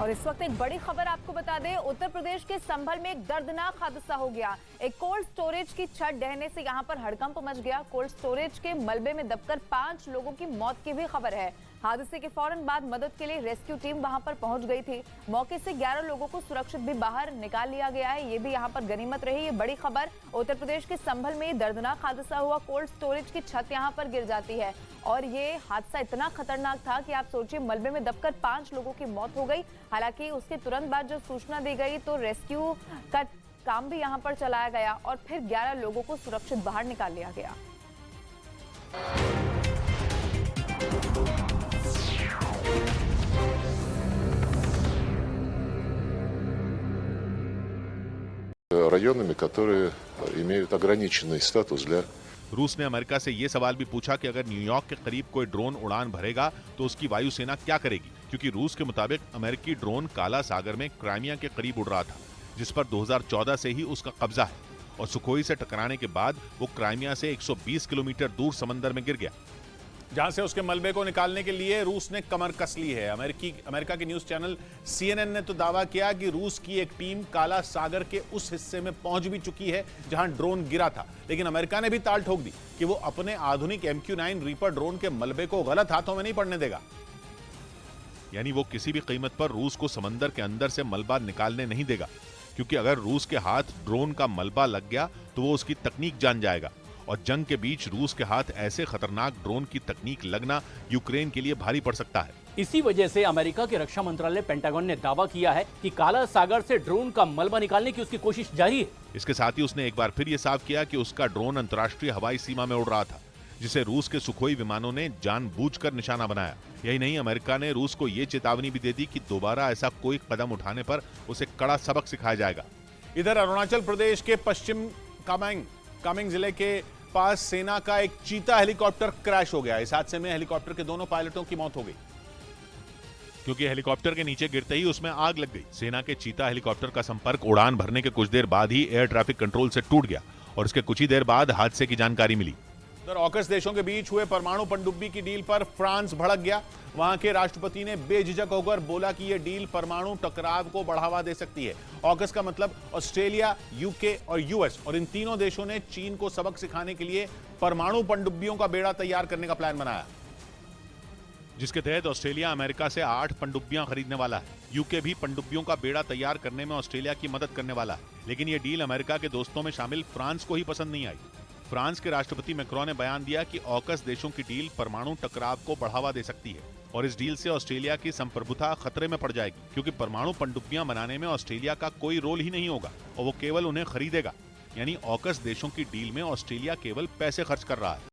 और इस वक्त एक बड़ी खबर आपको बता दें, उत्तर प्रदेश के संभल में एक दर्दनाक हादसा हो गया। एक कोल्ड स्टोरेज की छत ढहने से यहां पर हड़कंप मच गया। कोल्ड स्टोरेज के मलबे में दबकर 5 लोगों की मौत की भी खबर है। हादसे के फौरन बाद मदद के लिए रेस्क्यू टीम वहां पर पहुंच गई थी। मौके से 11 लोगों को सुरक्षित भी बाहर निकाल लिया गया है। ये भी यहां पर गनीमत रही। ये बड़ी खबर, उत्तर प्रदेश के संभल में दर्दनाक हादसा हुआ। कोल्ड स्टोरेज की छत यहां पर गिर जाती है और ये हादसा इतना खतरनाक था कि आप सोचिए, मलबे में दबकर 5 लोगों की मौत हो गई। हालांकि उसके तुरंत बाद जब सूचना दी गई तो रेस्क्यू का काम भी यहां पर चलाया गया और फिर 11 लोगों को सुरक्षित बाहर निकाल लिया गया। Районами, которые имеют ограниченный статус для... रूस ने अमेरिका से ये सवाल भी पूछा कि अगर न्यूयॉर्क के करीब कोई ड्रोन उड़ान भरेगा तो उसकी वायुसेना क्या करेगी, क्योंकि रूस के मुताबिक अमेरिकी ड्रोन काला सागर में क्राइमिया के करीब उड़ रहा था, जिस पर 2014 से ही उसका कब्जा है और सुखोई से टकराने के बाद वो क्राइमिया से 120 किलोमीटर दूर समंदर में गिर गया, जहां से उसके मलबे को निकालने के लिए रूस ने कमर कस ली है। अमेरिका के न्यूज चैनल CNN ने तो दावा किया कि रूस की एक टीम काला सागर के उस हिस्से में पहुंच भी चुकी है जहां ड्रोन गिरा था, लेकिन अमेरिका ने भी ताल ठोक दी कि वो अपने आधुनिक MQ-9 रीपर ड्रोन के मलबे को गलत हाथों में नहीं पड़ने देगा। यानी वो किसी भी कीमत पर रूस को समंदर के अंदर से मलबा निकालने नहीं देगा, क्योंकि अगर रूस के हाथ ड्रोन का मलबा लग गया तो वो उसकी तकनीक जान जाएगा और जंग के बीच रूस के हाथ ऐसे खतरनाक ड्रोन की तकनीक लगना यूक्रेन के लिए भारी पड़ सकता है। इसी वजह से अमेरिका के रक्षा मंत्रालय पेंटागन ने दावा किया है कि काला सागर से ड्रोन का मलबा निकालने की उसकी कोशिश जारी है। इसके साथ ही उसने एक बार फिर ये साफ किया कि उसका ड्रोन अंतर्राष्ट्रीय हवाई सीमा में उड़ रहा था, जिसे रूस के सुखोई विमानों ने जानबूझकर निशाना बनाया। यही नहीं, अमेरिका ने रूस को ये चेतावनी भी दे दी कि दोबारा ऐसा कोई कदम उठाने पर उसे कड़ा सबक सिखाया जाएगा। इधर अरुणाचल प्रदेश के पश्चिम कामेंग जिले के पास सेना का एक चीता हेलीकॉप्टर क्रैश हो गया। इस हादसे में हेलीकॉप्टर के दोनों पायलटों की मौत हो गई, क्योंकि हेलीकॉप्टर के नीचे गिरते ही उसमें आग लग गई। सेना के चीता हेलीकॉप्टर का संपर्क उड़ान भरने के कुछ देर बाद ही एयर ट्रैफिक कंट्रोल से टूट गया और इसके कुछ ही देर बाद हादसे की जानकारी मिली। ऑकस देशों के बीच हुए परमाणु पनडुब्बी की डील पर फ्रांस भड़क गया। वहां के राष्ट्रपति ने बेझिझक होकर बोला कि यह डील परमाणु टकराव को बढ़ावा दे सकती है। ऑकस का मतलब ऑस्ट्रेलिया, UK और US, और इन तीनों देशों ने चीन को सबक सिखाने के लिए परमाणु पनडुब्बियों का बेड़ा तैयार करने का प्लान बनाया, जिसके तहत ऑस्ट्रेलिया अमेरिका से 8 पनडुब्बियां खरीदने वाला है। UK भी पनडुब्बियों का बेड़ा तैयार करने में ऑस्ट्रेलिया की मदद करने वाला है, लेकिन यह डील अमेरिका के दोस्तों में शामिल फ्रांस को ही पसंद नहीं आई। फ्रांस के राष्ट्रपति मैक्रोन ने बयान दिया कि ऑकस देशों की डील परमाणु टकराव को बढ़ावा दे सकती है और इस डील से ऑस्ट्रेलिया की संप्रभुता खतरे में पड़ जाएगी, क्योंकि परमाणु पनडुब्बियां बनाने में ऑस्ट्रेलिया का कोई रोल ही नहीं होगा और वो केवल उन्हें खरीदेगा। यानी ऑकस देशों की डील में ऑस्ट्रेलिया केवल पैसे खर्च कर रहा है।